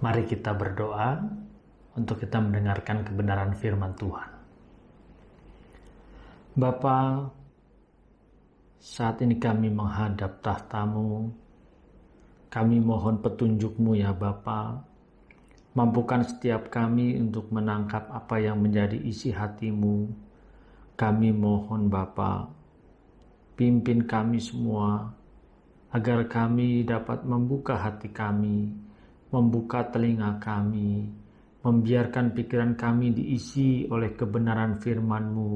Mari kita berdoa untuk kita mendengarkan kebenaran firman Tuhan. Bapa, saat ini kami menghadap tahta-Mu. Kami mohon petunjuk-Mu ya Bapa. Mampukan setiap kami untuk menangkap apa yang menjadi isi hati-Mu. Kami mohon Bapa, pimpin kami semua agar kami dapat membuka hati kami, membuka telinga kami, membiarkan pikiran kami diisi oleh kebenaran firman-Mu,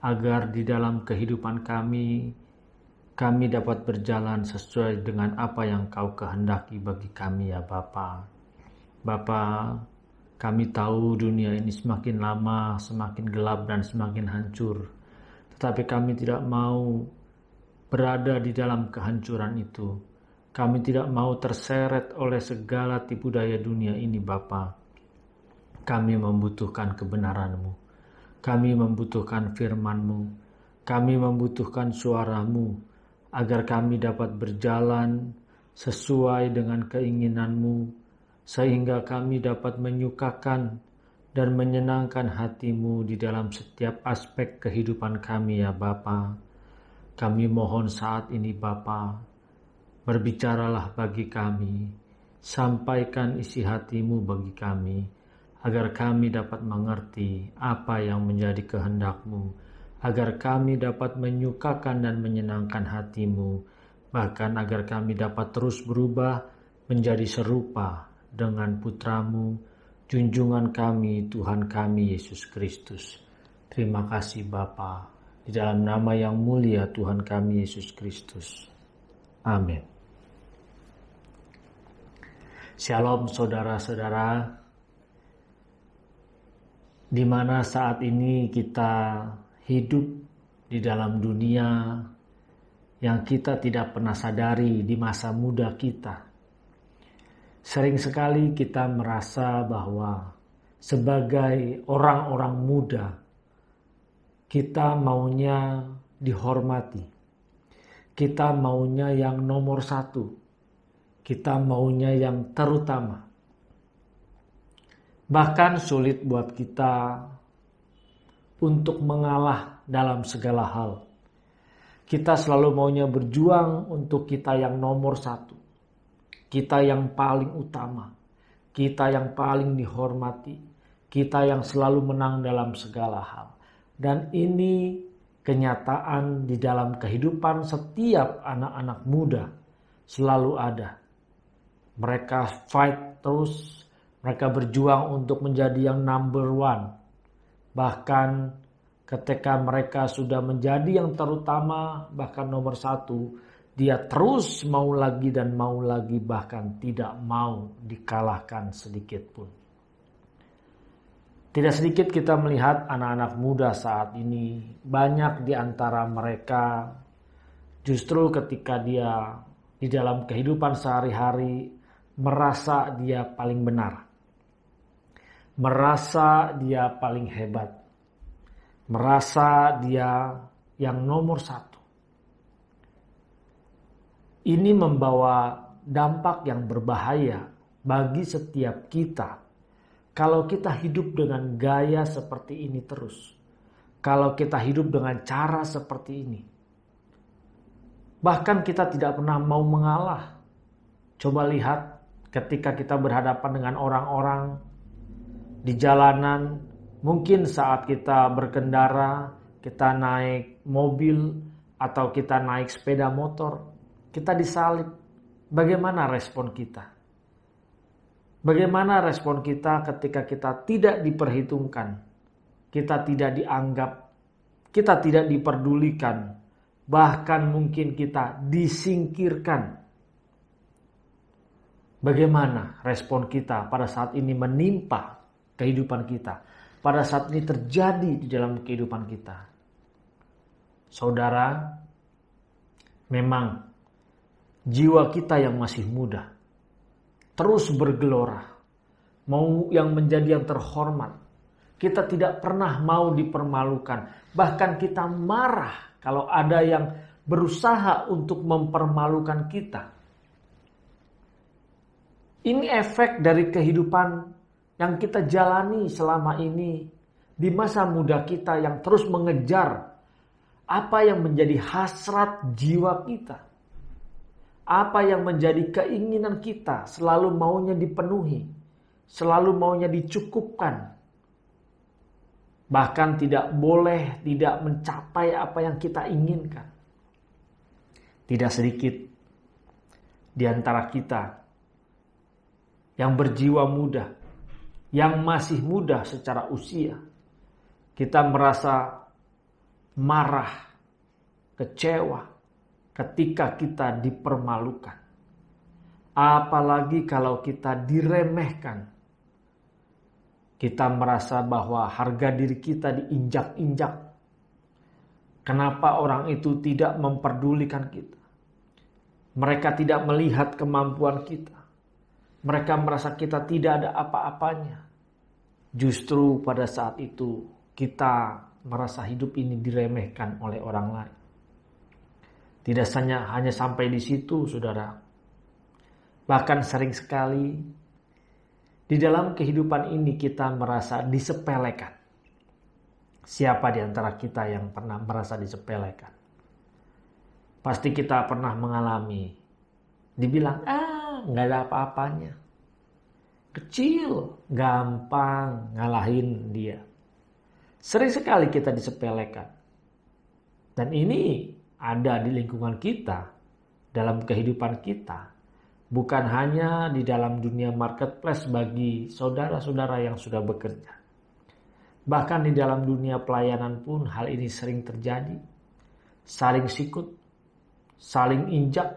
agar di dalam kehidupan kami dapat berjalan sesuai dengan apa yang Kau kehendaki bagi kami ya Bapa. Bapa, kami tahu dunia ini semakin lama, semakin gelap dan semakin hancur. Tetapi kami tidak mau berada di dalam kehancuran itu. Kami tidak mau terseret oleh segala tipu daya dunia ini Bapa. Kami membutuhkan kebenaran-Mu. Kami membutuhkan firman-Mu. Kami membutuhkan suara-Mu agar kami dapat berjalan sesuai dengan keinginan-Mu, sehingga kami dapat menyukakan dan menyenangkan hati-Mu di dalam setiap aspek kehidupan kami ya Bapa. Kami mohon saat ini Bapa, berbicaralah bagi kami, sampaikan isi hati-Mu bagi kami, agar kami dapat mengerti apa yang menjadi kehendak-Mu, agar kami dapat menyukakan dan menyenangkan hati-Mu, bahkan agar kami dapat terus berubah menjadi serupa dengan Putra-Mu, junjungan kami, Tuhan kami Yesus Kristus. Terima kasih Bapa, di dalam nama yang mulia Tuhan kami Yesus Kristus. Amin. Shalom saudara-saudara, di mana saat ini kita hidup di dalam dunia yang kita tidak pernah sadari di masa muda kita. Sering sekali kita merasa bahwa sebagai orang-orang muda, kita maunya dihormati. Kita maunya yang nomor satu. Kita maunya yang terutama. Bahkan sulit buat kita untuk mengalah dalam segala hal. Kita selalu maunya berjuang untuk kita yang nomor satu. Kita yang paling utama. Kita yang paling dihormati. Kita yang selalu menang dalam segala hal. Dan ini kenyataan di dalam kehidupan setiap anak-anak muda selalu ada. Mereka fight terus. Mereka berjuang untuk menjadi yang number one. Bahkan ketika mereka sudah menjadi yang terutama, bahkan nomor satu, dia terus mau lagi dan mau lagi, bahkan tidak mau dikalahkan sedikit pun. Tidak sedikit kita melihat anak-anak muda saat ini, banyak di antara mereka justru ketika dia di dalam kehidupan sehari-hari merasa dia paling benar. Merasa dia paling hebat. Merasa dia yang nomor satu. Ini membawa dampak yang berbahaya bagi setiap kita. Kalau kita hidup dengan gaya seperti ini terus. Kalau kita hidup dengan cara seperti ini. Bahkan kita tidak pernah mau mengalah. Coba lihat ketika kita berhadapan dengan orang-orang di jalanan, mungkin saat kita berkendara, kita naik mobil atau kita naik sepeda motor, kita disalib. Bagaimana respon kita? Bagaimana respon kita ketika kita tidak diperhitungkan, kita tidak dianggap, kita tidak diperdulikan, bahkan mungkin kita disingkirkan? Bagaimana respon kita pada saat ini menimpa kehidupan kita, pada saat ini terjadi di dalam kehidupan kita? Saudara, memang jiwa kita yang masih muda terus bergelora, mau yang menjadi yang terhormat. Kita tidak pernah mau dipermalukan, bahkan kita marah kalau ada yang berusaha untuk mempermalukan kita. Ini efek dari kehidupan yang kita jalani selama ini di masa muda kita yang terus mengejar apa yang menjadi hasrat jiwa kita. Apa yang menjadi keinginan kita selalu maunya dipenuhi, selalu maunya dicukupkan. Bahkan tidak boleh tidak mencapai apa yang kita inginkan. Tidak sedikit di antara kita yang berjiwa muda, yang masih muda secara usia, kita merasa marah, kecewa ketika kita dipermalukan. Apalagi kalau kita diremehkan. Kita merasa bahwa harga diri kita diinjak-injak. Kenapa orang itu tidak memperdulikan kita? Mereka tidak melihat kemampuan kita. Mereka merasa kita tidak ada apa-apanya. Justru pada saat itu kita merasa hidup ini diremehkan oleh orang lain. Tidak hanya sampai di situ, saudara. Bahkan sering sekali di dalam kehidupan ini kita merasa disepelekan. Siapa di antara kita yang pernah merasa disepelekan? Pasti kita pernah mengalami. Dibilang, nggak ada apa-apanya. Kecil, gampang ngalahin dia. Sering sekali kita disepelekan. Dan ini ada di lingkungan kita, dalam kehidupan kita. Bukan hanya di dalam dunia marketplace bagi saudara-saudara yang sudah bekerja. Bahkan di dalam dunia pelayanan pun hal ini sering terjadi. Saling sikut, saling injak,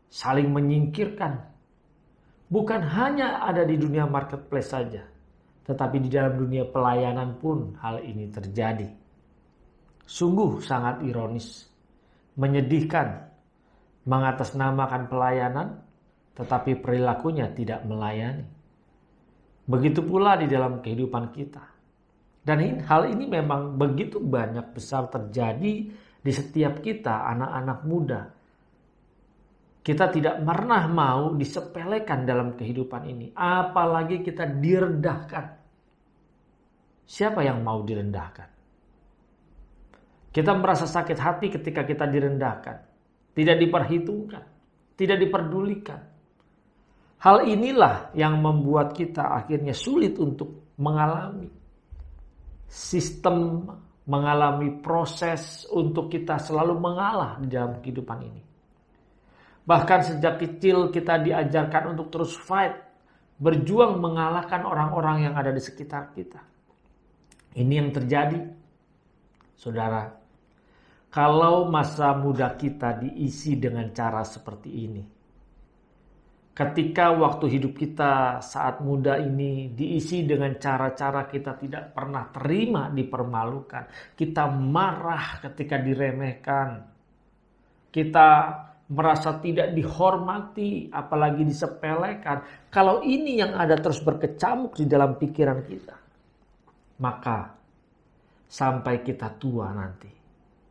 saling menyingkirkan. Bukan hanya ada di dunia marketplace saja, tetapi di dalam dunia pelayanan pun hal ini terjadi. Sungguh sangat ironis, menyedihkan, mengatasnamakan pelayanan, tetapi perilakunya tidak melayani. Begitu pula di dalam kehidupan kita. Dan hal ini memang begitu banyak besar terjadi di setiap kita, anak-anak muda. Kita tidak pernah mau disepelekan dalam kehidupan ini. Apalagi kita direndahkan. Siapa yang mau direndahkan? Kita merasa sakit hati ketika kita direndahkan. Tidak diperhitungkan. Tidak diperdulikan. Hal inilah yang membuat kita akhirnya sulit untuk mengalami sistem, mengalami proses untuk kita selalu mengalah di dalam kehidupan ini. Bahkan sejak kecil kita diajarkan untuk terus fight, berjuang mengalahkan orang-orang yang ada di sekitar kita. Ini yang terjadi, saudara. Kalau masa muda kita diisi dengan cara seperti ini, ketika waktu hidup kita saat muda ini diisi dengan cara-cara kita tidak pernah terima dipermalukan, kita marah ketika diremehkan, kita merasa tidak dihormati, apalagi disepelekan. Kalau ini yang ada terus berkecamuk di dalam pikiran kita, maka sampai kita tua nanti,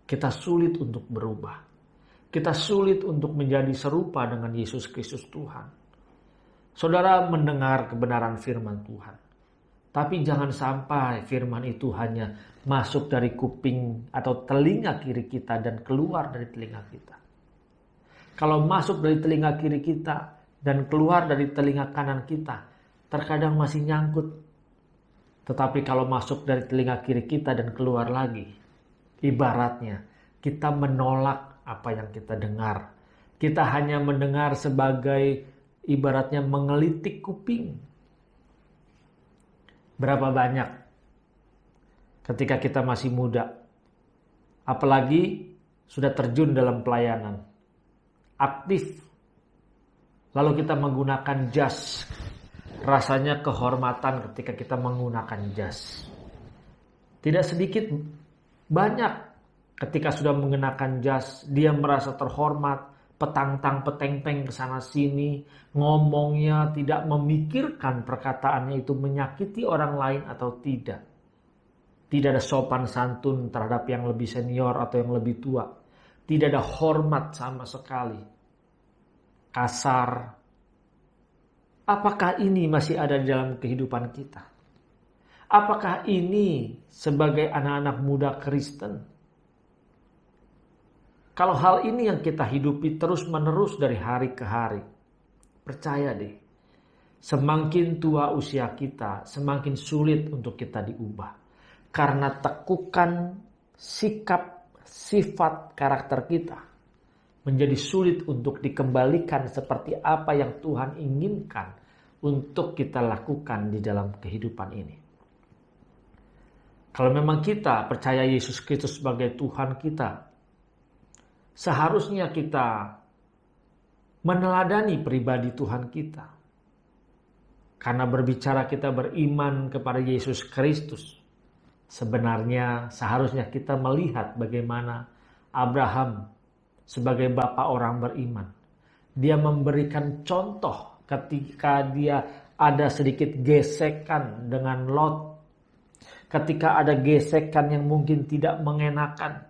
kita sulit untuk berubah. Kita sulit untuk menjadi serupa dengan Yesus Kristus Tuhan. Saudara mendengar kebenaran firman Tuhan. Tapi jangan sampai firman itu hanya masuk dari kuping atau telinga kiri kita dan keluar dari telinga kita. Kalau masuk dari telinga kiri kita dan keluar dari telinga kanan kita, terkadang masih nyangkut. Tetapi kalau masuk dari telinga kiri kita dan keluar lagi, ibaratnya kita menolak apa yang kita dengar. Kita hanya mendengar sebagai ibaratnya mengelitik kuping. Berapa banyak ketika kita masih muda, apalagi sudah terjun dalam pelayanan, aktif, lalu kita menggunakan jas. Rasanya kehormatan ketika kita menggunakan jas. Tidak sedikit, banyak ketika sudah mengenakan jas, dia merasa terhormat, petang-tang peteng-teng ke sana sini, ngomongnya tidak memikirkan perkataannya itu menyakiti orang lain atau tidak. Tidak ada sopan santun terhadap yang lebih senior atau yang lebih tua. Tidak ada hormat sama sekali. Kasar. Apakah ini masih ada di dalam kehidupan kita? Apakah ini sebagai anak-anak muda Kristen? Kalau hal ini yang kita hidupi terus-menerus dari hari ke hari, percaya deh, semakin tua usia kita, semakin sulit untuk kita diubah. Karena tekukan sikap, sifat, karakter kita menjadi sulit untuk dikembalikan seperti apa yang Tuhan inginkan untuk kita lakukan di dalam kehidupan ini. Kalau memang kita percaya Yesus Kristus sebagai Tuhan kita, seharusnya kita meneladani pribadi Tuhan kita. Karena berbicara kita beriman kepada Yesus Kristus, sebenarnya seharusnya kita melihat bagaimana Abraham sebagai bapa orang beriman. Dia memberikan contoh ketika dia ada sedikit gesekan dengan Lot. Ketika ada gesekan yang mungkin tidak mengenakan,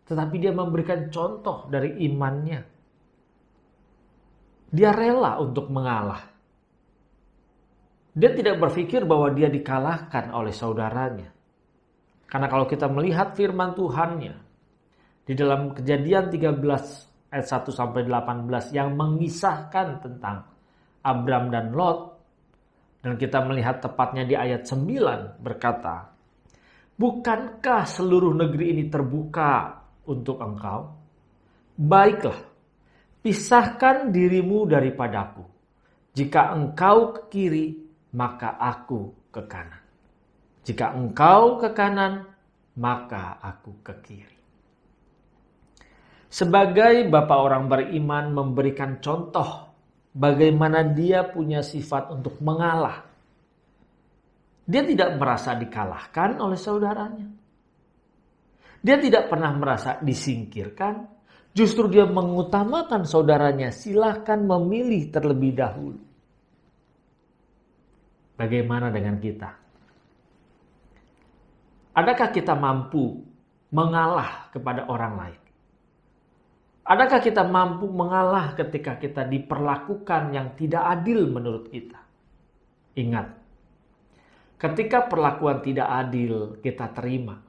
tetapi dia memberikan contoh dari imannya. Dia rela untuk mengalah. Dia tidak berpikir bahwa dia dikalahkan oleh saudaranya. Karena kalau kita melihat firman Tuhannya di dalam Kejadian 13 ayat 1 sampai 18 yang mengisahkan tentang Abram dan Lot, dan kita melihat tepatnya di ayat 9 berkata, "Bukankah seluruh negeri ini terbuka untuk engkau? Baiklah, pisahkan dirimu daripadaku. Jika engkau ke kiri, maka aku ke kanan. Jika engkau ke kanan, maka aku ke kiri." Sebagai bapak orang beriman memberikan contoh bagaimana dia punya sifat untuk mengalah. Dia tidak merasa dikalahkan oleh saudaranya. Dia tidak pernah merasa disingkirkan. Justru dia mengutamakan saudaranya. Silahkan memilih terlebih dahulu. Bagaimana dengan kita? Adakah kita mampu mengalah kepada orang lain? Adakah kita mampu mengalah ketika kita diperlakukan yang tidak adil menurut kita? Ingat, ketika perlakuan tidak adil kita terima,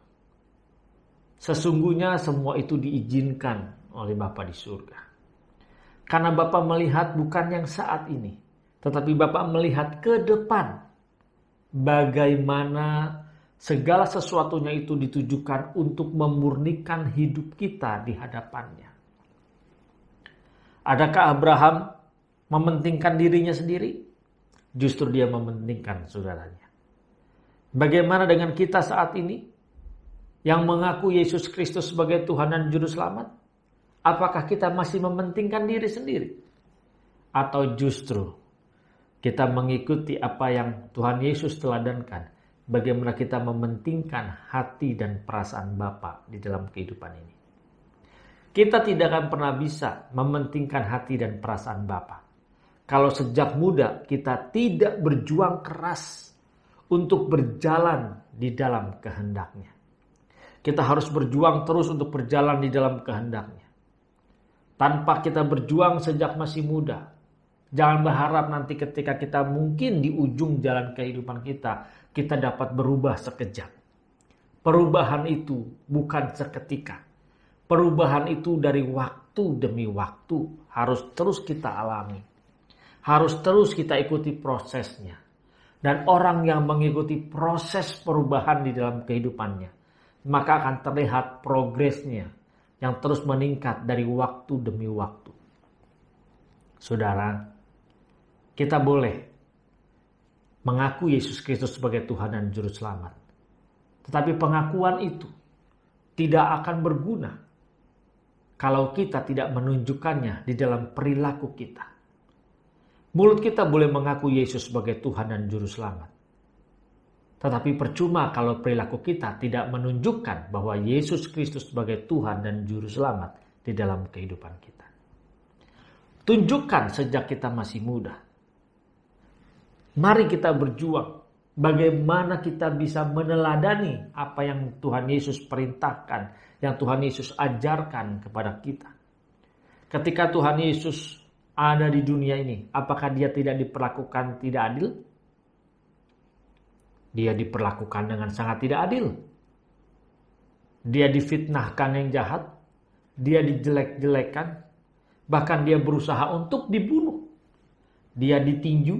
sesungguhnya semua itu diizinkan oleh Bapa di surga. Karena Bapa melihat bukan yang saat ini, tetapi Bapa melihat ke depan. Bagaimana segala sesuatunya itu ditujukan untuk memurnikan hidup kita di hadapannya. Adakah Abraham mementingkan dirinya sendiri? Justru dia mementingkan saudaranya. Bagaimana dengan kita saat ini yang mengaku Yesus Kristus sebagai Tuhan dan Juru Selamat? Apakah kita masih mementingkan diri sendiri? Atau justru kita mengikuti apa yang Tuhan Yesus teladankan? Bagaimana kita mementingkan hati dan perasaan Bapa di dalam kehidupan ini? Kita tidak akan pernah bisa mementingkan hati dan perasaan Bapa kalau sejak muda kita tidak berjuang keras untuk berjalan di dalam kehendak-Nya. Kita harus berjuang terus untuk berjalan di dalam kehendak-Nya. Tanpa kita berjuang sejak masih muda, jangan berharap nanti ketika kita mungkin di ujung jalan kehidupan kita dapat berubah sekejap. Perubahan itu bukan seketika. Perubahan itu dari waktu demi waktu harus terus kita alami. Harus terus kita ikuti prosesnya. Dan orang yang mengikuti proses perubahan di dalam kehidupannya, maka akan terlihat progresnya yang terus meningkat dari waktu demi waktu. Saudara, kita boleh mengaku Yesus Kristus sebagai Tuhan dan Juru Selamat. Tetapi pengakuan itu tidak akan berguna kalau kita tidak menunjukkannya di dalam perilaku kita. Mulut kita boleh mengaku Yesus sebagai Tuhan dan Juru Selamat. Tetapi percuma kalau perilaku kita tidak menunjukkan bahwa Yesus Kristus sebagai Tuhan dan Juru Selamat di dalam kehidupan kita. Tunjukkan sejak kita masih muda. Mari kita berjuang. Bagaimana kita bisa meneladani apa yang Tuhan Yesus perintahkan, yang Tuhan Yesus ajarkan kepada kita. Ketika Tuhan Yesus ada di dunia ini, apakah dia tidak diperlakukan tidak adil? Dia diperlakukan dengan sangat tidak adil. Dia difitnahkan yang jahat, dia dijelek-jelekan, bahkan dia berusaha untuk dibunuh. Dia ditinju,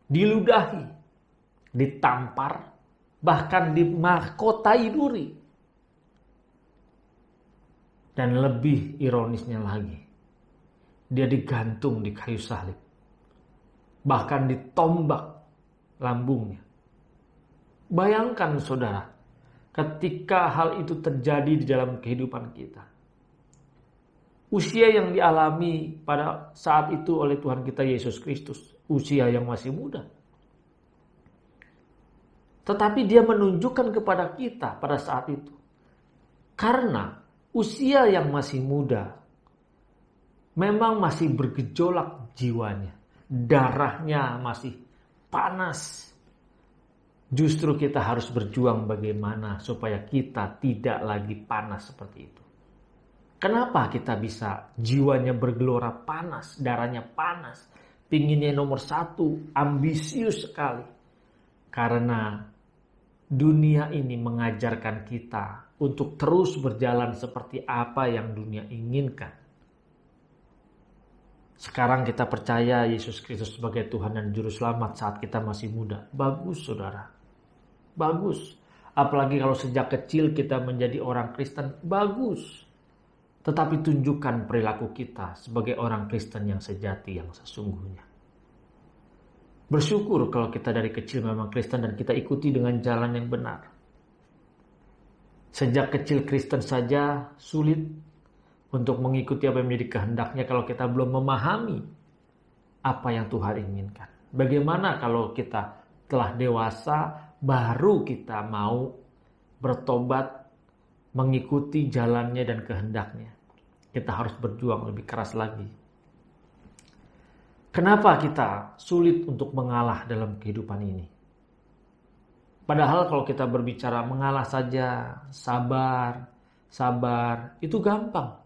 diludahi, ditampar, bahkan dimahkotai duri. Dan lebih ironisnya lagi, dia digantung di kayu salib. Bahkan ditombak lambungnya. Bayangkan saudara, ketika hal itu terjadi di dalam kehidupan kita. Usia yang dialami pada saat itu oleh Tuhan kita Yesus Kristus. Usia yang masih muda. Tetapi dia menunjukkan kepada kita pada saat itu. Karena usia yang masih muda, memang masih bergejolak jiwanya. Darahnya masih panas. Justru kita harus berjuang bagaimana supaya kita tidak lagi panas seperti itu. Kenapa kita bisa jiwanya bergelora panas, darahnya panas, pinginnya nomor 1, ambisius sekali. Karena dunia ini mengajarkan kita untuk terus berjalan seperti apa yang dunia inginkan. Sekarang kita percaya Yesus Kristus sebagai Tuhan dan Juru Selamat saat kita masih muda. Bagus saudara. Bagus. Apalagi kalau sejak kecil kita menjadi orang Kristen. Bagus. Tetapi tunjukkan perilaku kita sebagai orang Kristen yang sejati, yang sesungguhnya. Bersyukur kalau kita dari kecil memang Kristen dan kita ikuti dengan jalan yang benar. Sejak kecil Kristen saja sulit untuk mengikuti apa yang menjadi kehendaknya kalau kita belum memahami apa yang Tuhan inginkan. Bagaimana kalau kita telah dewasa, baru kita mau bertobat, mengikuti jalannya dan kehendaknya. Kita harus berjuang lebih keras lagi. Kenapa kita sulit untuk mengalah dalam kehidupan ini? Padahal kalau kita berbicara mengalah saja, sabar, itu gampang.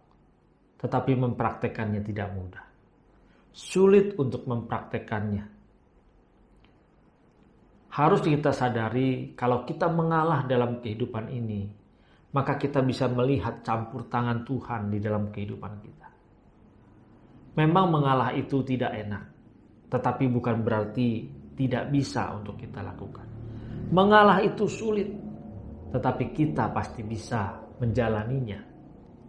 Tetapi mempraktekannya tidak mudah. Sulit untuk mempraktekannya. Harus kita sadari kalau kita mengalah dalam kehidupan ini, maka kita bisa melihat campur tangan Tuhan di dalam kehidupan kita. Memang mengalah itu tidak enak, tetapi bukan berarti tidak bisa untuk kita lakukan. Mengalah itu sulit, tetapi kita pasti bisa menjalaninya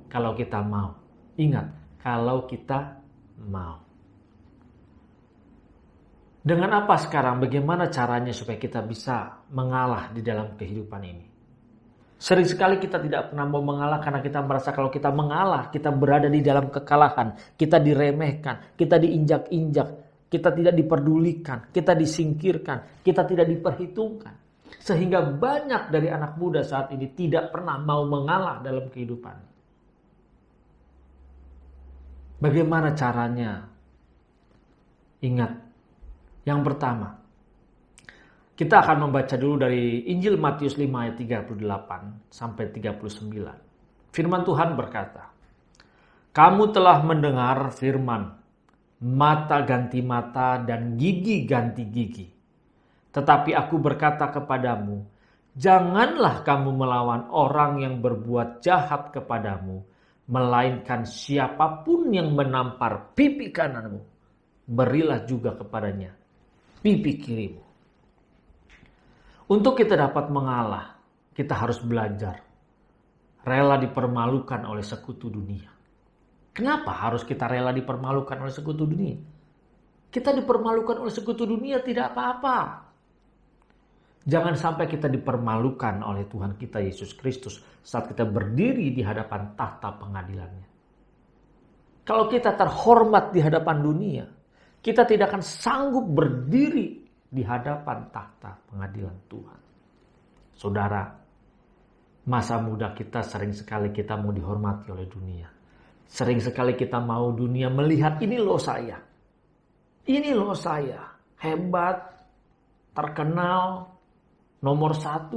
kalau kita mau. Ingat, kalau kita mau. Dengan apa sekarang? Bagaimana caranya supaya kita bisa mengalah di dalam kehidupan ini? Sering sekali kita tidak pernah mau mengalah karena kita merasa kalau kita mengalah, kita berada di dalam kekalahan, kita diremehkan, kita diinjak-injak, kita tidak diperdulikan, kita disingkirkan, kita tidak diperhitungkan. Sehingga banyak dari anak muda saat ini tidak pernah mau mengalah dalam kehidupan. Bagaimana caranya? Ingat, yang pertama, kita akan membaca dulu dari Injil Matius 5 ayat 38 sampai 39. Firman Tuhan berkata, "Kamu telah mendengar firman, mata ganti mata dan gigi ganti gigi. Tetapi aku berkata kepadamu, janganlah kamu melawan orang yang berbuat jahat kepadamu, melainkan siapapun yang menampar pipi kananmu, berilah juga kepadanya pipi kirimu." Untuk kita dapat mengalah, kita harus belajar rela dipermalukan oleh sekutu dunia. Kenapa harus kita rela dipermalukan oleh sekutu dunia? Kita dipermalukan oleh sekutu dunia tidak apa-apa. Jangan sampai kita dipermalukan oleh Tuhan kita Yesus Kristus saat kita berdiri di hadapan tahta pengadilannya. Kalau kita terhormat di hadapan dunia, kita tidak akan sanggup berdiri di hadapan tahta pengadilan Tuhan. Saudara, masa muda kita sering sekali kita mau dihormati oleh dunia. Sering sekali kita mau dunia melihat ini loh saya. Ini loh saya. Hebat, terkenal, nomor 1,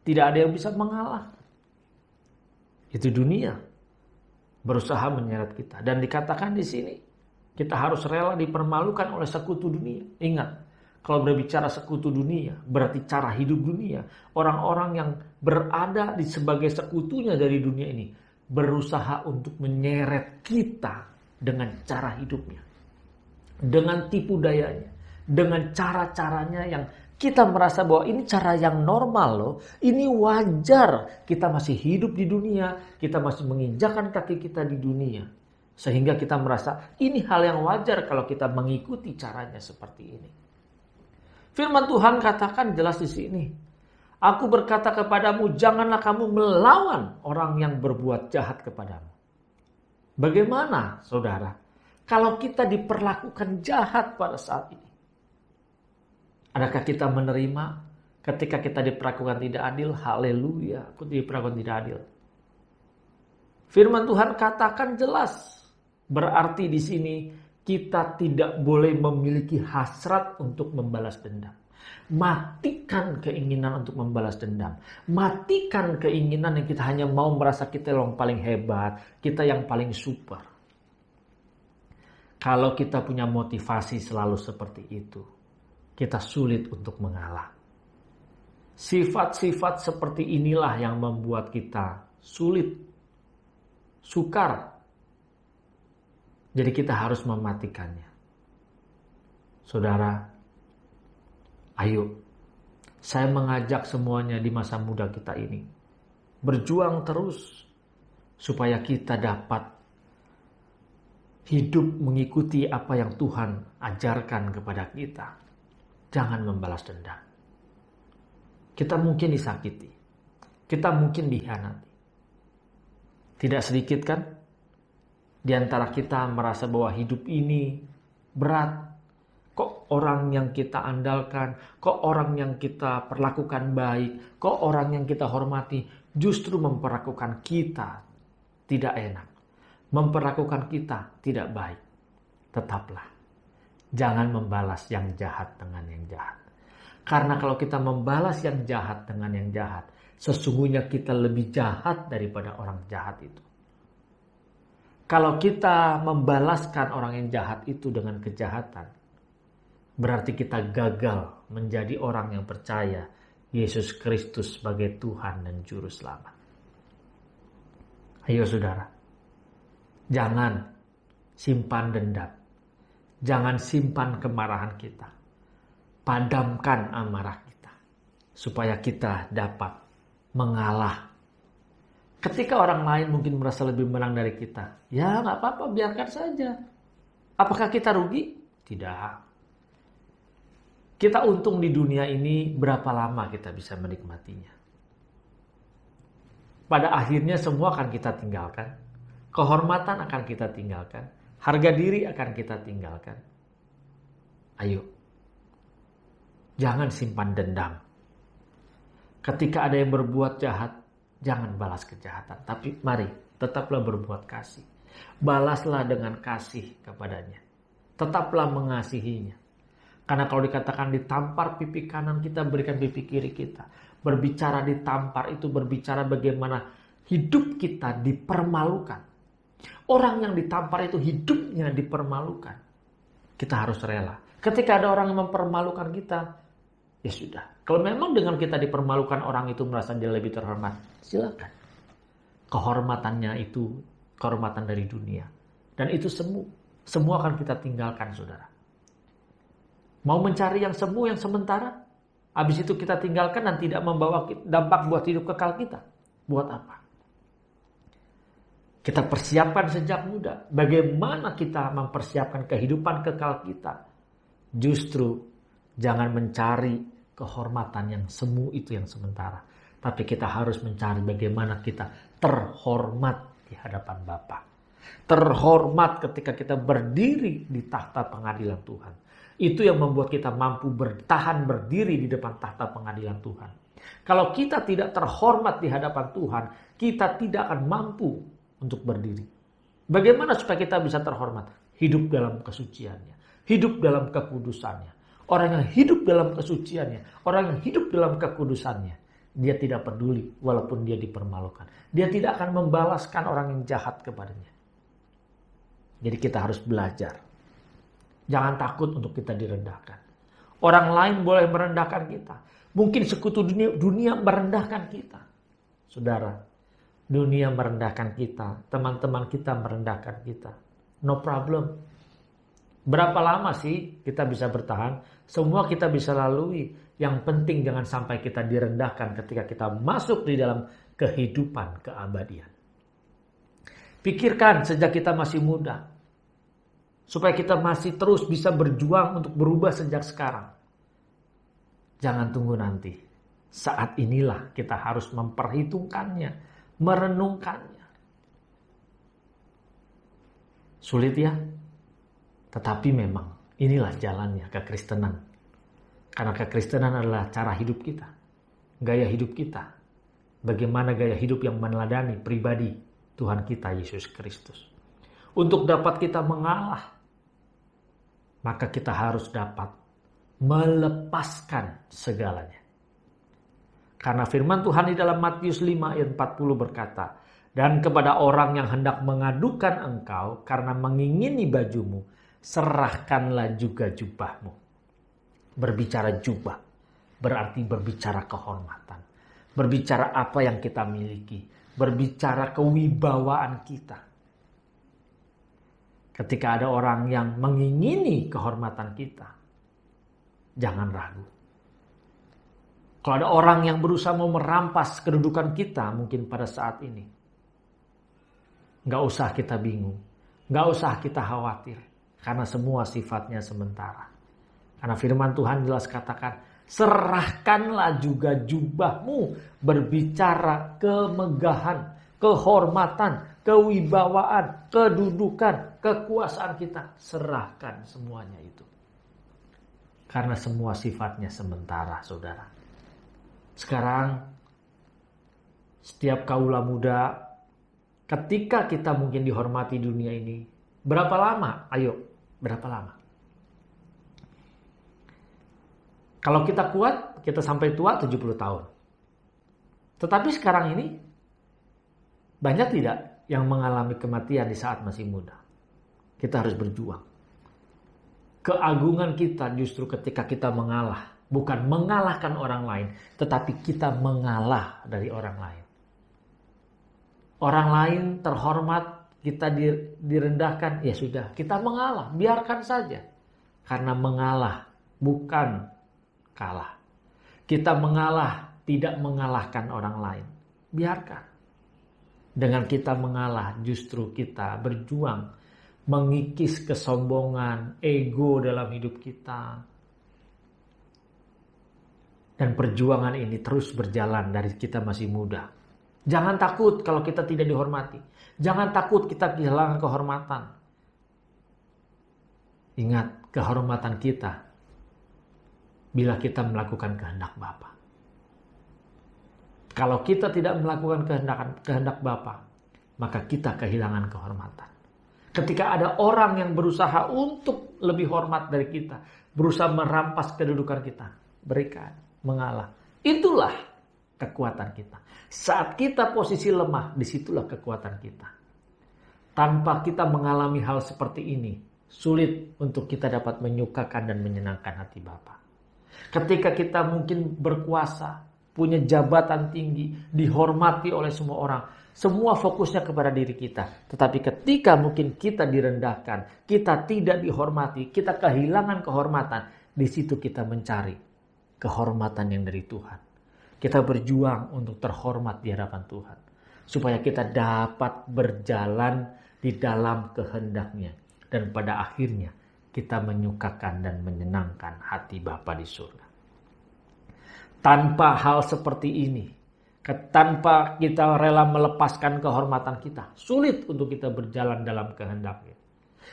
tidak ada yang bisa mengalah. Itu dunia berusaha menyeret kita. Dan dikatakan di sini, Kita harus rela dipermalukan oleh sekutu dunia. Ingat, kalau berbicara sekutu dunia, berarti cara hidup dunia. Orang-orang yang berada sebagai sekutunya dari dunia ini berusaha untuk menyeret kita dengan cara hidupnya, dengan tipu dayanya, dengan cara-caranya yang kita merasa bahwa ini cara yang normal loh, ini wajar. Kita masih hidup di dunia, kita masih menginjakkan kaki kita di dunia. Sehingga kita merasa ini hal yang wajar kalau kita mengikuti caranya seperti ini. Firman Tuhan katakan jelas di sini. Aku berkata kepadamu, janganlah kamu melawan orang yang berbuat jahat kepadamu. Bagaimana, saudara, kalau kita diperlakukan jahat pada saat ini? Adakah kita menerima ketika kita diperlakukan tidak adil? Haleluya, aku diperlakukan tidak adil. Firman Tuhan katakan jelas. Berarti di sini kita tidak boleh memiliki hasrat untuk membalas dendam. Matikan keinginan untuk membalas dendam. Matikan keinginan yang kita hanya mau merasa kita yang paling hebat, kita yang paling super. Kalau kita punya motivasi selalu seperti itu, kita sulit untuk mengalah. Sifat-sifat seperti inilah yang membuat kita sulit, sukar. Jadi kita harus mematikannya. Saudara, ayo, saya mengajak semuanya di masa muda kita ini. Berjuang terus supaya kita dapat hidup mengikuti apa yang Tuhan ajarkan kepada kita. Jangan membalas dendam. Kita mungkin disakiti. Kita mungkin dikhianati. Tidak sedikit kan? Di antara kita merasa bahwa hidup ini berat. Kok orang yang kita andalkan, kok orang yang kita perlakukan baik, kok orang yang kita hormati justru memperlakukan kita tidak enak. Memperlakukan kita tidak baik. Tetaplah. Jangan membalas yang jahat dengan yang jahat. Karena kalau kita membalas yang jahat dengan yang jahat, sesungguhnya kita lebih jahat daripada orang jahat itu. Kalau kita membalaskan orang yang jahat itu dengan kejahatan, berarti kita gagal menjadi orang yang percaya Yesus Kristus sebagai Tuhan dan Juru Selamat. Ayo saudara, jangan simpan dendam. Jangan simpan kemarahan kita. Padamkan amarah kita. Supaya kita dapat mengalah. Ketika orang lain mungkin merasa lebih menang dari kita. Ya gak apa-apa, biarkan saja. Apakah kita rugi? Tidak. Kita untung di dunia ini berapa lama kita bisa menikmatinya. Pada akhirnya semua akan kita tinggalkan. Kehormatan akan kita tinggalkan. Harga diri akan kita tinggalkan. Ayo. Jangan simpan dendam. Ketika ada yang berbuat jahat, jangan balas kejahatan. Tapi mari, tetaplah berbuat kasih. Balaslah dengan kasih kepadanya. Tetaplah mengasihinya. Karena kalau dikatakan ditampar pipi kanan kita, berikan pipi kiri kita. Berbicara ditampar itu berbicara bagaimana hidup kita dipermalukan. Orang yang ditampar itu hidupnya dipermalukan. Kita harus rela. Ketika ada orang yang mempermalukan kita, ya sudah. Kalau memang dengan kita dipermalukan orang itu merasa dia lebih terhormat, silakan. Kehormatannya itu kehormatan dari dunia. Dan itu semua akan kita tinggalkan, saudara. Mau mencari yang semu, yang sementara, habis itu kita tinggalkan dan tidak membawa dampak buat hidup kekal kita. Buat apa? Kita persiapkan sejak muda. Bagaimana kita mempersiapkan kehidupan kekal kita? Justru jangan mencari kehormatan yang semu itu yang sementara. Tapi kita harus mencari bagaimana kita terhormat di hadapan Bapa. Terhormat ketika kita berdiri di tahta pengadilan Tuhan. Itu yang membuat kita mampu bertahan berdiri di depan tahta pengadilan Tuhan. Kalau kita tidak terhormat di hadapan Tuhan, kita tidak akan mampu untuk berdiri. Bagaimana supaya kita bisa terhormat? Hidup dalam kesuciannya. Hidup dalam kekudusannya. Orang yang hidup dalam kesuciannya. Orang yang hidup dalam kekudusannya. Dia tidak peduli walaupun dia dipermalukan. Dia tidak akan membalaskan orang yang jahat kepadanya. Jadi kita harus belajar. Jangan takut untuk kita direndahkan. Orang lain boleh merendahkan kita. Mungkin sekutu dunia merendahkan kita. Saudara, dunia merendahkan kita. Teman-teman kita merendahkan kita. No problem. Berapa lama sih kita bisa bertahan? Semua kita bisa lalui. Yang penting jangan sampai kita direndahkan ketika kita masuk di dalam kehidupan keabadian. Pikirkan sejak kita masih muda. Supaya kita masih terus bisa berjuang untuk berubah sejak sekarang. Jangan tunggu nanti. Saat inilah kita harus memperhitungkannya, merenungkannya. Sulit ya? Tetapi memang inilah jalannya kekristenan. Karena kekristenan adalah cara hidup kita. Gaya hidup kita. Bagaimana gaya hidup yang meneladani pribadi Tuhan kita Yesus Kristus. Untuk dapat kita mengalah, maka kita harus dapat melepaskan segalanya. Karena firman Tuhan di dalam Matius 5 ayat 40 berkata, "Dan kepada orang yang hendak mengadukan engkau karena mengingini bajumu, serahkanlah juga jubahmu." Berbicara jubah berarti berbicara kehormatan. Berbicara apa yang kita miliki. Berbicara kewibawaan kita. Ketika ada orang yang mengingini kehormatan kita, jangan ragu. Kalau ada orang yang berusaha mau merampas kedudukan kita mungkin pada saat ini, gak usah kita bingung, gak usah kita khawatir, karena semua sifatnya sementara. Karena firman Tuhan jelas katakan, serahkanlah juga jubahmu, berbicara kemegahan, kehormatan, kewibawaan, kedudukan, kekuasaan kita. Serahkan semuanya itu. Karena semua sifatnya sementara, saudara. Sekarang, setiap kaula muda, ketika kita mungkin dihormati dunia ini, berapa lama? Ayo, berapa lama? Kalau kita kuat, kita sampai tua 70 tahun. Tetapi sekarang ini, banyak tidak yang mengalami kematian di saat masih muda. Kita harus berjuang. Keagungan kita justru ketika kita mengalah. Bukan mengalahkan orang lain, tetapi kita mengalah dari orang lain. Orang lain terhormat, kita direndahkan, ya sudah, kita mengalah, biarkan saja. Karena mengalah bukan kalah. Kita mengalah, tidak mengalahkan orang lain. Biarkan. Dengan kita mengalah, justru kita berjuang mengikis kesombongan, ego dalam hidup kita. Dan perjuangan ini terus berjalan dari kita masih muda. Jangan takut kalau kita tidak dihormati. Jangan takut kita kehilangan kehormatan. Ingat, kehormatan kita bila kita melakukan kehendak Bapa. Kalau kita tidak melakukan kehendak Bapa, maka kita kehilangan kehormatan. Ketika ada orang yang berusaha untuk lebih hormat dari kita, berusaha merampas kedudukan kita, berikan, mengalah. Itulah kekuatan kita. Saat kita posisi lemah, disitulah kekuatan kita. Tanpa kita mengalami hal seperti ini, sulit untuk kita dapat menyukakan dan menyenangkan hati Bapa. Ketika kita mungkin berkuasa, punya jabatan tinggi, dihormati oleh semua orang, semua fokusnya kepada diri kita. Tetapi ketika mungkin kita direndahkan, kita tidak dihormati, kita kehilangan kehormatan, di situ kita mencari kehormatan yang dari Tuhan. Kita berjuang untuk terhormat di hadapan Tuhan. Supaya kita dapat berjalan di dalam kehendak-Nya. Dan pada akhirnya kita menyukakan dan menyenangkan hati Bapa di surga. Tanpa hal seperti ini, tanpa kita rela melepaskan kehormatan kita, sulit untuk kita berjalan dalam kehendak-Nya.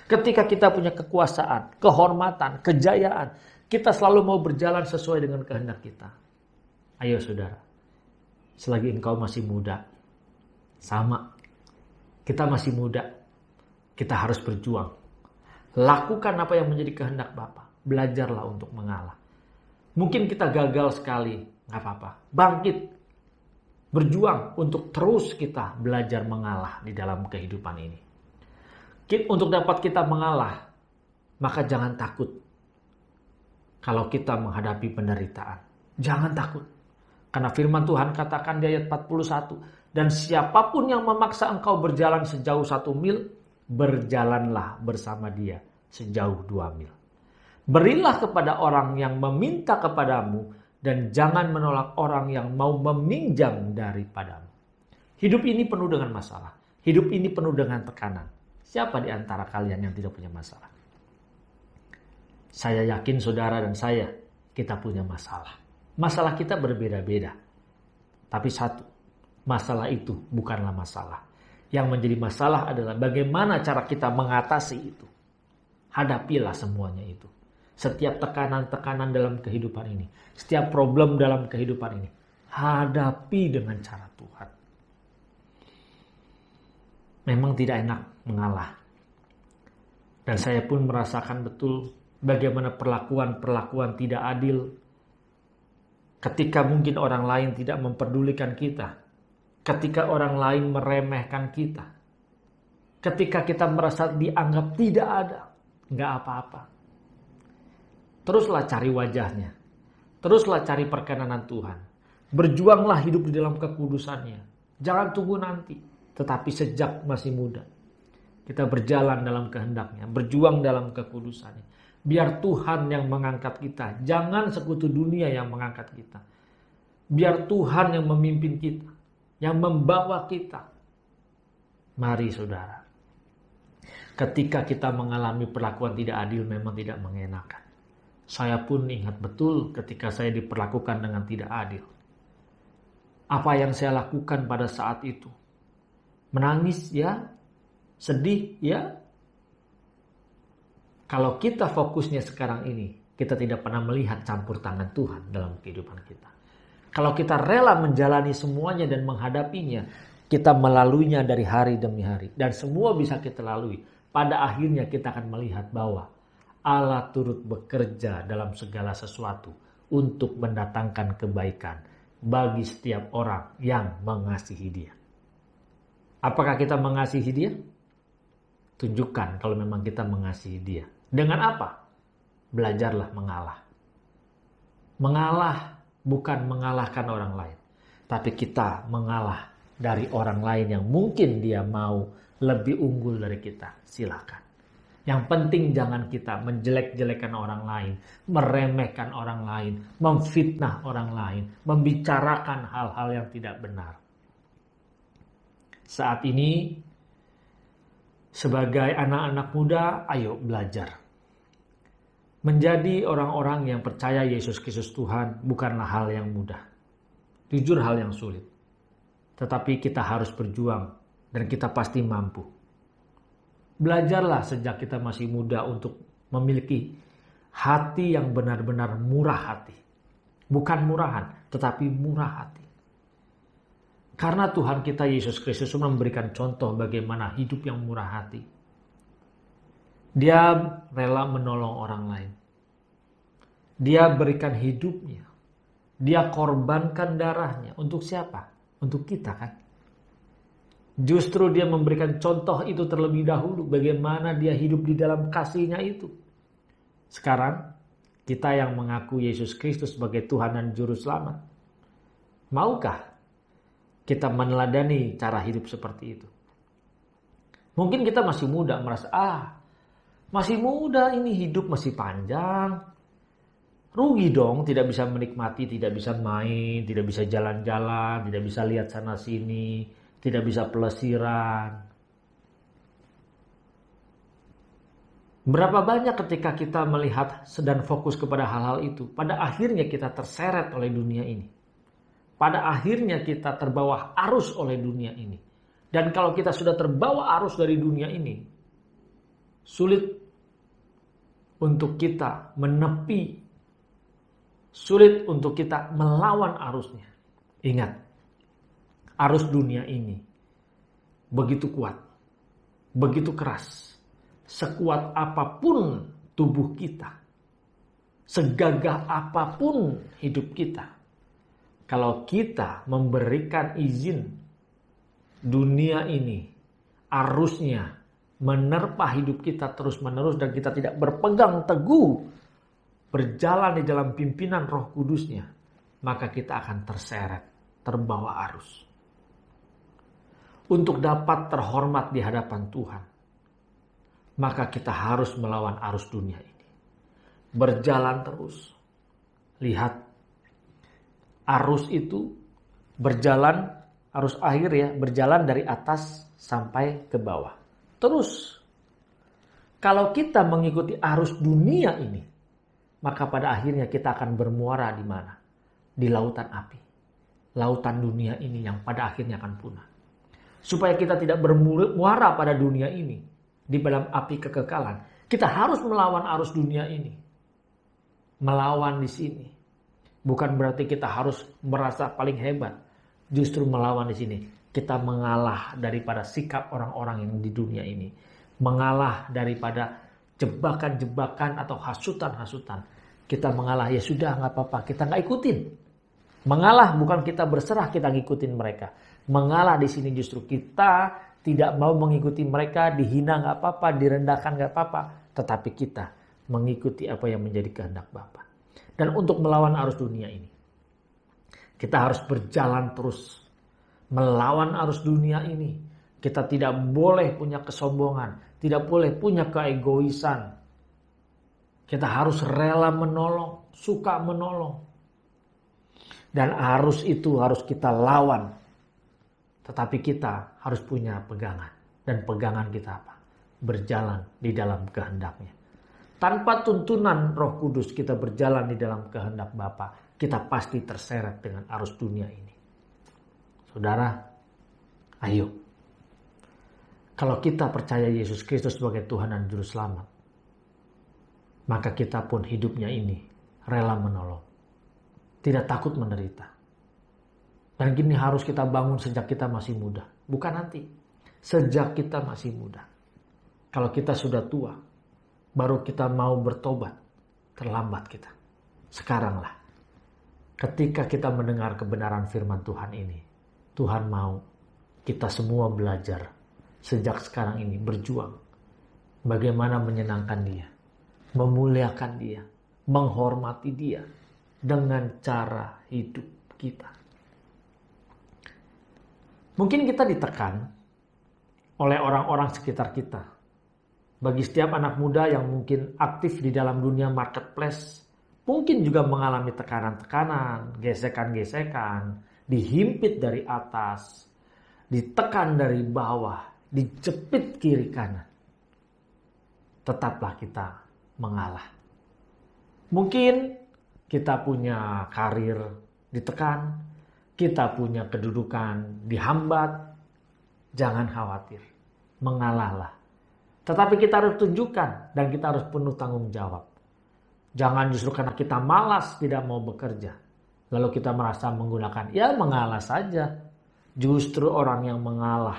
Ketika kita punya kekuasaan, kehormatan, kejayaan, kita selalu mau berjalan sesuai dengan kehendak kita. Ayo saudara, selagi engkau masih muda, sama, kita masih muda, kita harus berjuang. Lakukan apa yang menjadi kehendak Bapa. Belajarlah untuk mengalah. Mungkin kita gagal sekali, gak apa-apa. Bangkit, berjuang untuk terus kita belajar mengalah di dalam kehidupan ini. Untuk dapat kita mengalah, maka jangan takut kalau kita menghadapi penderitaan. Jangan takut. Karena firman Tuhan katakan di ayat 41, dan siapapun yang memaksa engkau berjalan sejauh 1 mil, berjalanlah bersama dia sejauh 2 mil. Berilah kepada orang yang meminta kepadamu, dan jangan menolak orang yang mau meminjam daripadamu. Hidup ini penuh dengan masalah. Hidup ini penuh dengan tekanan. Siapa di antara kalian yang tidak punya masalah? Saya yakin saudara dan saya, kita punya masalah. Masalah kita berbeda-beda. Tapi satu, masalah itu bukanlah masalah. Yang menjadi masalah adalah bagaimana cara kita mengatasi itu. Hadapilah semuanya itu. Setiap tekanan-tekanan dalam kehidupan ini. Setiap problem dalam kehidupan ini. Hadapi dengan cara Tuhan. Memang tidak enak mengalah. Dan saya pun merasakan betul bagaimana perlakuan-perlakuan tidak adil. Ketika mungkin orang lain tidak memperdulikan kita. Ketika orang lain meremehkan kita. Ketika kita merasa dianggap tidak ada. Nggak apa-apa. Teruslah cari wajahnya. Teruslah cari perkenanan Tuhan. Berjuanglah hidup di dalam kekudusannya. Jangan tunggu nanti. Tetapi sejak masih muda. Kita berjalan dalam kehendaknya. Berjuang dalam kekudusannya. Biar Tuhan yang mengangkat kita. Jangan sekutu dunia yang mengangkat kita. Biar Tuhan yang memimpin kita. Yang membawa kita. Mari saudara. Ketika kita mengalami perlakuan tidak adil memang tidak mengenakan. Saya pun ingat betul ketika saya diperlakukan dengan tidak adil. Apa yang saya lakukan pada saat itu? Menangis ya? Sedih ya? Kalau kita fokusnya sekarang ini, kita tidak pernah melihat campur tangan Tuhan dalam kehidupan kita. Kalau kita rela menjalani semuanya dan menghadapinya, kita melaluinya dari hari demi hari. Dan semua bisa kita lalui. Pada akhirnya kita akan melihat bahwa Allah turut bekerja dalam segala sesuatu untuk mendatangkan kebaikan bagi setiap orang yang mengasihi Dia. Apakah kita mengasihi Dia? Tunjukkan kalau memang kita mengasihi Dia. Dengan apa? Belajarlah mengalah. Mengalah bukan mengalahkan orang lain. Tapi kita mengalah dari orang lain yang mungkin dia mau lebih unggul dari kita. Silakan. Yang penting jangan kita menjelek-jelekan orang lain. Meremehkan orang lain. Memfitnah orang lain. Membicarakan hal-hal yang tidak benar. Saat ini sebagai anak-anak muda, ayo belajar. Menjadi orang-orang yang percaya Yesus Kristus Tuhan bukanlah hal yang mudah. Jujur hal yang sulit. Tetapi kita harus berjuang dan kita pasti mampu. Belajarlah sejak kita masih muda untuk memiliki hati yang benar-benar murah hati. Bukan murahan, tetapi murah hati. Karena Tuhan kita Yesus Kristus memberikan contoh bagaimana hidup yang murah hati. Dia rela menolong orang lain. Dia berikan hidupnya. Dia korbankan darahnya. Untuk siapa? Untuk kita kan? Justru dia memberikan contoh itu terlebih dahulu. Bagaimana dia hidup di dalam kasihnya itu. Sekarang kita yang mengaku Yesus Kristus sebagai Tuhan dan Juru Selamat. Maukah kita meneladani cara hidup seperti itu? Mungkin kita masih muda merasa, masih muda ini hidup masih panjang. Rugi dong tidak bisa menikmati, tidak bisa main, tidak bisa jalan-jalan, tidak bisa lihat sana sini, tidak bisa pelesiran. Berapa banyak ketika kita melihat dan fokus kepada hal-hal itu, pada akhirnya kita terseret oleh dunia ini. Pada akhirnya kita terbawa arus oleh dunia ini. Dan kalau kita sudah terbawa arus dari dunia ini, sulit untuk kita menepi, sulit untuk kita melawan arusnya. Ingat, arus dunia ini begitu kuat, begitu keras. Sekuat apapun tubuh kita, segagah apapun hidup kita, kalau kita memberikan izin dunia ini, arusnya menerpa hidup kita terus-menerus dan kita tidak berpegang teguh berjalan di dalam pimpinan Roh Kudusnya, maka kita akan terseret, terbawa arus. Untuk dapat terhormat di hadapan Tuhan, maka kita harus melawan arus dunia ini. Berjalan terus. Lihat, arus itu berjalan, arus akhir ya, berjalan dari atas sampai ke bawah. Terus, kalau kita mengikuti arus dunia ini, maka pada akhirnya kita akan bermuara di mana? Di lautan api. Lautan dunia ini yang pada akhirnya akan punah. Supaya kita tidak bermuara pada dunia ini, di dalam api kekekalan, kita harus melawan arus dunia ini. Melawan di sini. Bukan berarti kita harus merasa paling hebat. Justru melawan di sini. Kita mengalah daripada sikap orang-orang yang di dunia ini. Mengalah daripada jebakan-jebakan atau hasutan-hasutan. Kita mengalah, ya sudah nggak apa-apa, kita nggak ikutin. Mengalah bukan kita berserah kita ngikutin mereka. Mengalah di sini justru kita tidak mau mengikuti mereka, dihina nggak apa-apa, direndahkan nggak apa-apa. Tetapi kita mengikuti apa yang menjadi kehendak Bapa. Dan untuk melawan arus dunia ini, kita harus berjalan terus. Melawan arus dunia ini. Kita tidak boleh punya kesombongan. Tidak boleh punya keegoisan. Kita harus rela menolong. Suka menolong. Dan arus itu harus kita lawan. Tetapi kita harus punya pegangan. Dan pegangan kita apa? Berjalan di dalam kehendaknya. Tanpa tuntunan Roh Kudus kita berjalan di dalam kehendak Bapa, kita pasti terseret dengan arus dunia ini. Saudara, ayo. Kalau kita percaya Yesus Kristus sebagai Tuhan dan Juru Selamat, maka kita pun hidupnya ini rela menolong. Tidak takut menderita. Dan gini harus kita bangun sejak kita masih muda. Bukan nanti. Sejak kita masih muda. Kalau kita sudah tua, baru kita mau bertobat, terlambat kita. Sekaranglah. Ketika kita mendengar kebenaran firman Tuhan ini, Tuhan mau kita semua belajar sejak sekarang ini berjuang. Bagaimana menyenangkan Dia, memuliakan Dia, menghormati Dia dengan cara hidup kita. Mungkin kita ditekan oleh orang-orang sekitar kita. Bagi setiap anak muda yang mungkin aktif di dalam dunia marketplace, mungkin juga mengalami tekanan-tekanan, gesekan-gesekan, dihimpit dari atas, ditekan dari bawah, dijepit kiri kanan. Tetaplah kita mengalah. Mungkin kita punya karir ditekan, kita punya kedudukan dihambat. Jangan khawatir, mengalahlah. Tetapi kita harus tunjukkan dan kita harus penuh tanggung jawab. Jangan justru karena kita malas tidak mau bekerja. Lalu kita merasa menggunakan, ya mengalah saja. Justru orang yang mengalah,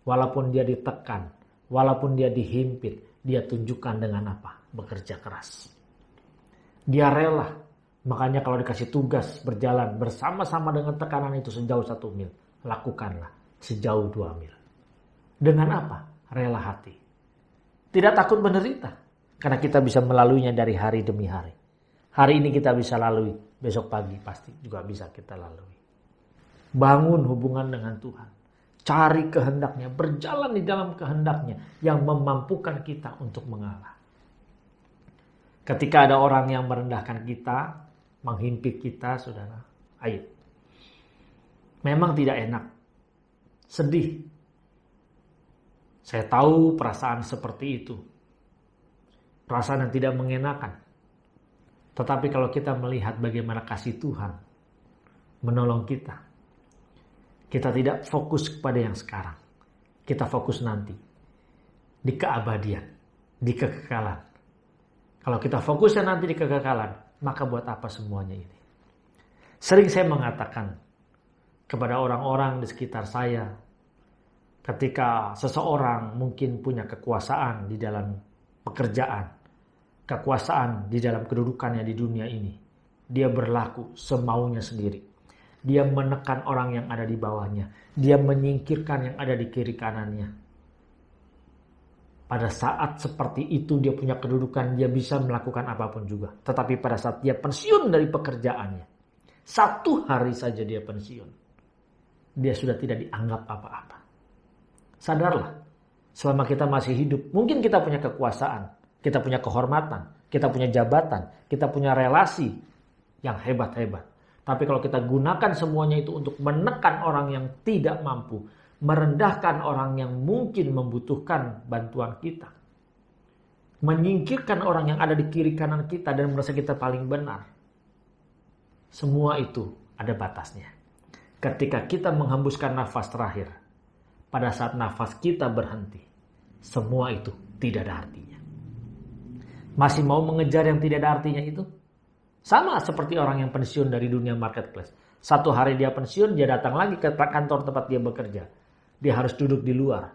walaupun dia ditekan, walaupun dia dihimpit, dia tunjukkan dengan apa? Bekerja keras. Dia rela. Makanya kalau dikasih tugas berjalan bersama-sama dengan tekanan itu sejauh 1 mil, lakukanlah sejauh 2 mil. Dengan apa? Rela hati. Tidak takut menderita. Karena kita bisa melaluinya dari hari demi hari. Hari ini kita bisa lalui, besok pagi pasti juga bisa kita lalui. Bangun hubungan dengan Tuhan. Cari kehendaknya, berjalan di dalam kehendaknya yang memampukan kita untuk mengalah. Ketika ada orang yang merendahkan kita, menghimpit kita, saudara, ayo. Memang tidak enak. Sedih. Saya tahu perasaan seperti itu. Perasaan yang tidak mengenakan. Tetapi kalau kita melihat bagaimana kasih Tuhan menolong kita, kita tidak fokus kepada yang sekarang. Kita fokus nanti. Di keabadian. Di kekekalan. Kalau kita fokusnya nanti di kekekalan, maka buat apa semuanya ini? Sering saya mengatakan kepada orang-orang di sekitar saya, ketika seseorang mungkin punya kekuasaan di dalam pekerjaan, kekuasaan di dalam kedudukannya di dunia ini, dia berlaku semaunya sendiri. Dia menekan orang yang ada di bawahnya. Dia menyingkirkan yang ada di kiri kanannya. Pada saat seperti itu dia punya kedudukan, dia bisa melakukan apapun juga. Tetapi pada saat dia pensiun dari pekerjaannya, 1 hari saja dia pensiun, dia sudah tidak dianggap apa-apa. Sadarlah, selama kita masih hidup, mungkin kita punya kekuasaan, kita punya kehormatan, kita punya jabatan, kita punya relasi yang hebat-hebat. Tapi kalau kita gunakan semuanya itu untuk menekan orang yang tidak mampu, merendahkan orang yang mungkin membutuhkan bantuan kita, menyingkirkan orang yang ada di kiri kanan kita dan merasa kita paling benar, semua itu ada batasnya. Ketika kita menghembuskan nafas terakhir, pada saat nafas kita berhenti, semua itu tidak ada artinya. Masih mau mengejar yang tidak ada artinya itu? Sama seperti orang yang pensiun dari dunia marketplace. 1 hari dia pensiun, dia datang lagi ke kantor tempat dia bekerja. Dia harus duduk di luar,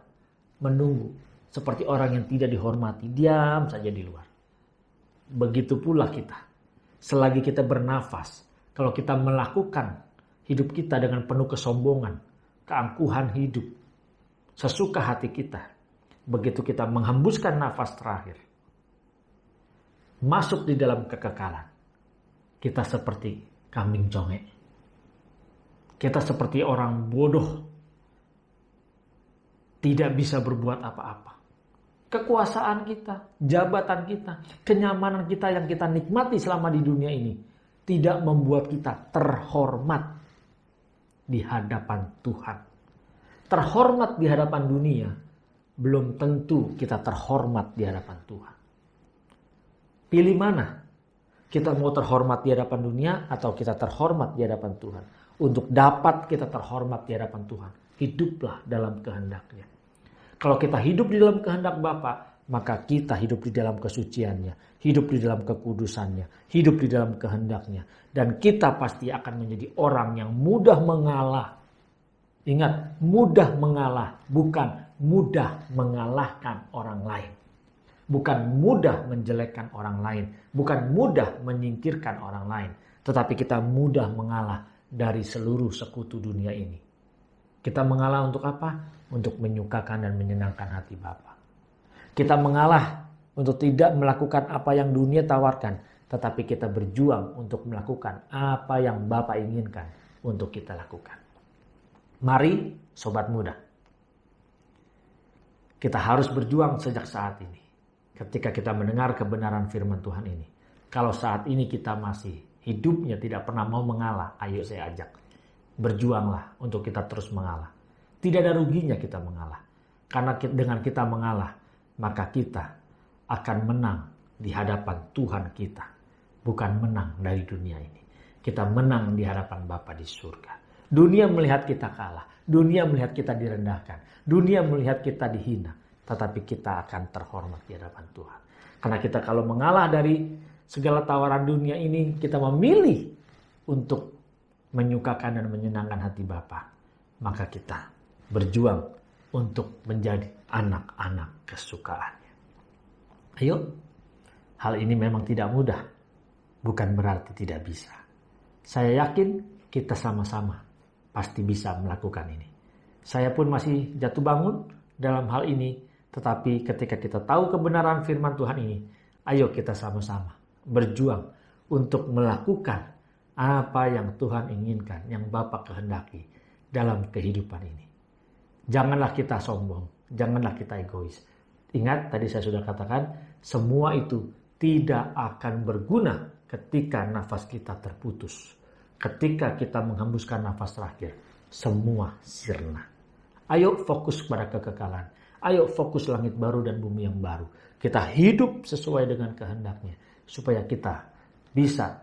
menunggu. Seperti orang yang tidak dihormati, diam saja di luar. Begitu pula kita. Selagi kita bernafas, kalau kita melakukan hidup kita dengan penuh kesombongan, keangkuhan hidup, sesuka hati kita, begitu kita menghembuskan nafas terakhir, masuk di dalam kekekalan, kita seperti kambing congek. Kita seperti orang bodoh, tidak bisa berbuat apa-apa. Kekuasaan kita, jabatan kita, kenyamanan kita yang kita nikmati selama di dunia ini tidak membuat kita terhormat di hadapan Tuhan. Terhormat di hadapan dunia belum tentu kita terhormat di hadapan Tuhan. Pilih mana? Kita mau terhormat di hadapan dunia atau kita terhormat di hadapan Tuhan? Untuk dapat kita terhormat di hadapan Tuhan, hiduplah dalam kehendak-Nya. Kalau kita hidup di dalam kehendak Bapa, maka kita hidup di dalam kesuciannya, hidup di dalam kekudusannya, hidup di dalam kehendak-Nya. Dan kita pasti akan menjadi orang yang mudah mengalah. Ingat, mudah mengalah, bukan mudah mengalahkan orang lain. Bukan mudah menjelekkan orang lain, bukan mudah menyingkirkan orang lain. Tetapi kita mudah mengalah dari seluruh sekutu dunia ini. Kita mengalah untuk apa? Untuk menyukakan dan menyenangkan hati Bapa. Kita mengalah untuk tidak melakukan apa yang dunia tawarkan, tetapi kita berjuang untuk melakukan apa yang Bapa inginkan untuk kita lakukan. Mari sobat muda, kita harus berjuang sejak saat ini. Ketika kita mendengar kebenaran firman Tuhan ini. Kalau saat ini kita masih hidupnya tidak pernah mau mengalah, ayo saya ajak. Berjuanglah untuk kita terus mengalah. Tidak ada ruginya kita mengalah. Karena dengan kita mengalah, maka kita akan menang di hadapan Tuhan kita. Bukan menang dari dunia ini. Kita menang di hadapan Bapa di surga. Dunia melihat kita kalah. Dunia melihat kita direndahkan. Dunia melihat kita dihina. Tetapi kita akan terhormat di hadapan Tuhan. Karena kita kalau mengalah dari segala tawaran dunia ini, kita memilih untuk menyukakan dan menyenangkan hati Bapa, maka kita berjuang untuk menjadi anak-anak kesukaannya. Ayo, hal ini memang tidak mudah, bukan berarti tidak bisa. Saya yakin kita sama-sama pasti bisa melakukan ini. Saya pun masih jatuh bangun dalam hal ini. Tetapi ketika kita tahu kebenaran firman Tuhan ini, ayo kita sama-sama berjuang untuk melakukan apa yang Tuhan inginkan, yang Bapa kehendaki dalam kehidupan ini. Janganlah kita sombong, janganlah kita egois. Ingat, tadi saya sudah katakan, semua itu tidak akan berguna ketika nafas kita terputus. Ketika kita menghembuskan nafas terakhir, semua sirna. Ayo fokus pada kekekalan. Ayo fokus langit baru dan bumi yang baru. Kita hidup sesuai dengan kehendak-Nya. Supaya kita bisa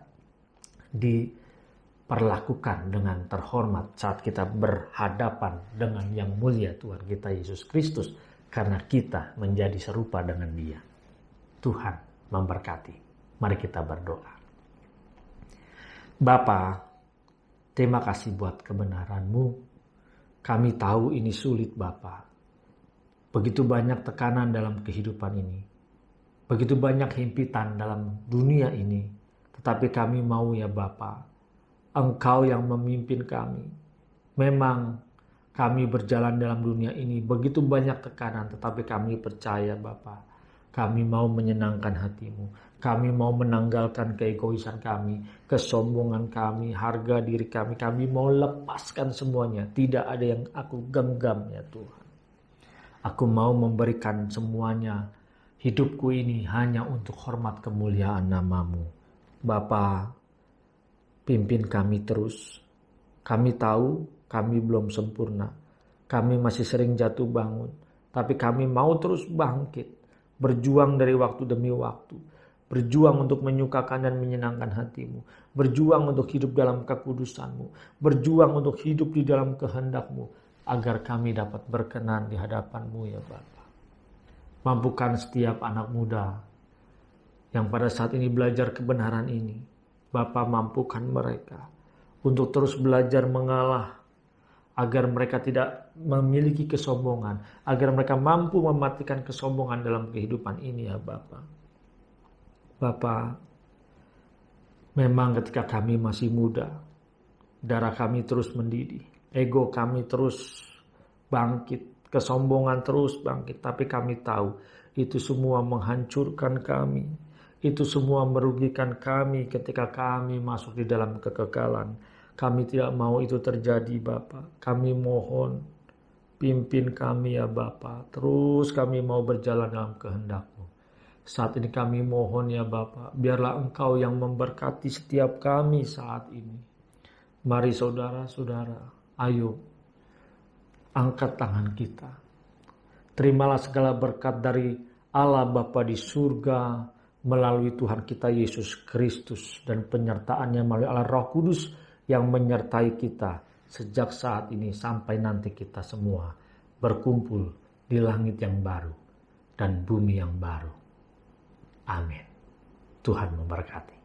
diperlakukan dengan terhormat saat kita berhadapan dengan yang mulia Tuhan kita Yesus Kristus. Karena kita menjadi serupa dengan Dia. Tuhan memberkati. Mari kita berdoa. Bapa, terima kasih buat kebenaran-Mu. Kami tahu ini sulit Bapa. Begitu banyak tekanan dalam kehidupan ini. Begitu banyak himpitan dalam dunia ini. Tetapi kami mau ya Bapa, Engkau yang memimpin kami. Memang Kami berjalan dalam dunia ini begitu banyak tekanan, tetapi kami percaya Bapa, kami mau menyenangkan hati-Mu. Kami mau menanggalkan keegoisan kami, kesombongan kami, harga diri kami. Kami mau lepaskan semuanya. Tidak ada yang aku genggam ya Tuhan. Aku mau memberikan semuanya. Hidupku ini hanya untuk hormat kemuliaan nama-Mu. Bapa, pimpin kami terus. Kami tahu kami belum sempurna. Kami masih sering jatuh bangun. Tapi kami mau terus bangkit. Berjuang dari waktu demi waktu. Berjuang untuk menyukakan dan menyenangkan hati-Mu. Berjuang untuk hidup dalam kekudusan-Mu. Berjuang untuk hidup di dalam kehendak-Mu. Agar kami dapat berkenan di hadapan-Mu ya Bapa. Mampukan setiap anak muda yang pada saat ini belajar kebenaran ini. Bapa, mampukan mereka untuk terus belajar mengalah. Agar mereka tidak memiliki kesombongan. Agar mereka mampu mematikan kesombongan dalam kehidupan ini ya Bapa. Bapa, memang ketika kami masih muda, darah kami terus mendidih, ego kami terus bangkit, kesombongan terus bangkit. Tapi kami tahu itu semua menghancurkan kami, itu semua merugikan kami ketika kami masuk di dalam kekekalan. Kami tidak mau itu terjadi Bapa. Kami mohon, pimpin kami ya Bapa. Terus kami mau berjalan dalam kehendak-Mu. Saat ini kami mohon ya Bapa, biarlah Engkau yang memberkati setiap kami saat ini. Mari saudara-saudara, ayo angkat tangan kita. Terimalah segala berkat dari Allah Bapa di surga melalui Tuhan kita Yesus Kristus dan penyertaannya melalui Allah Roh Kudus yang menyertai kita sejak saat ini sampai nanti kita semua berkumpul di langit yang baru dan bumi yang baru. Amin. Tuhan memberkati.